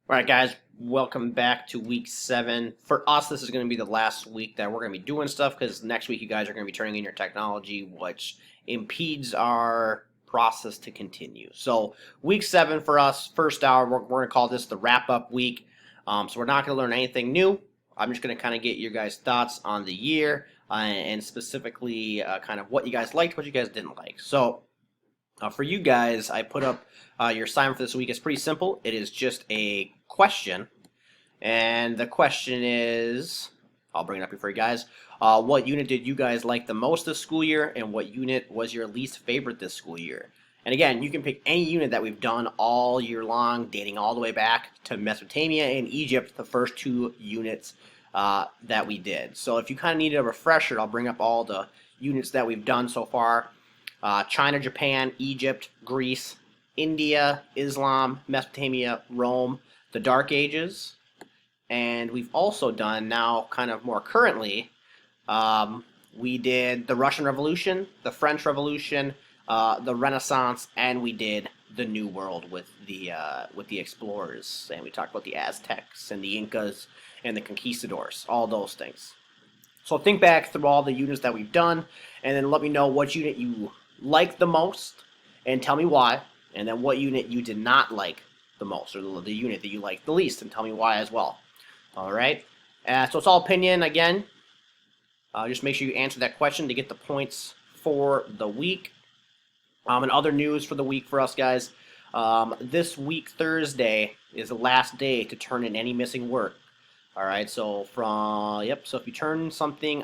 All right, guys, welcome back to week 7. For us, this is going to be the last week that we're going to be doing stuff because next week you guys are going to be turning in your technology, which impedes our process to continue. So, week 7 for us, first hour, we're going to call this the wrap up week. So, we're not going to learn anything new. I'm just going to kind of get your guys' thoughts on the year and specifically kind of what you guys liked, what you guys didn't like. So, for you guys, I put up your assignment for this week. It's pretty simple. It is just a question, and the question is, I'll bring it up here for you guys. What unit did you guys like the most this school year, and what unit was your least favorite this school year? And again, you can pick any unit that we've done all year long, dating all the way back to Mesopotamia and Egypt, the first 2 units that we did. So if you kind of need a refresher, I'll bring up all the units that we've done so far. China, Japan, Egypt, Greece, India, Islam, Mesopotamia, Rome, the Dark Ages, and we've also done now, kind of more currently, we did the Russian Revolution, the French Revolution, the Renaissance, and we did the New World with the explorers, and we talked about the Aztecs and the Incas and the conquistadors, all those things. So think back through all the units that we've done, and then let me know what unit you like the most, and tell me why, and then what unit you did not like the most, or the unit that you liked the least, and tell me why as well. All right. So it's all opinion again. Just make sure you answer that question to get the points for the week. And other news for the week for us guys. This week Thursday is the last day to turn in any missing work. All right. So so if you turn something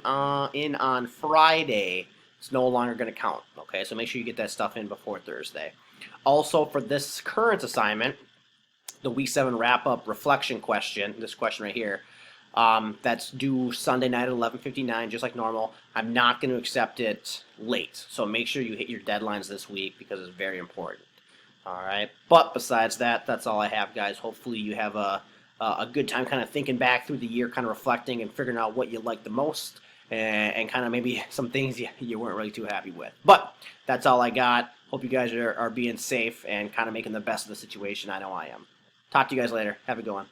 in on Friday, it's no longer going to count. Okay. So make sure you get that stuff in before Thursday. Also, for this current assignment, the week 7 wrap up reflection question, this question right here, that's due Sunday night at 11:59, just like normal. I'm not going to accept it late, so make sure you hit your deadlines this week because it's very important. All right, but besides that, that's all I have, guys. Hopefully you have a good time kind of thinking back through the year, kind of reflecting and figuring out what you like the most, and kind of maybe some things you weren't really too happy with. But that's all I got. Hope you guys are being safe and kind of making the best of the situation. I know I am. Talk to you guys later. Have a good one.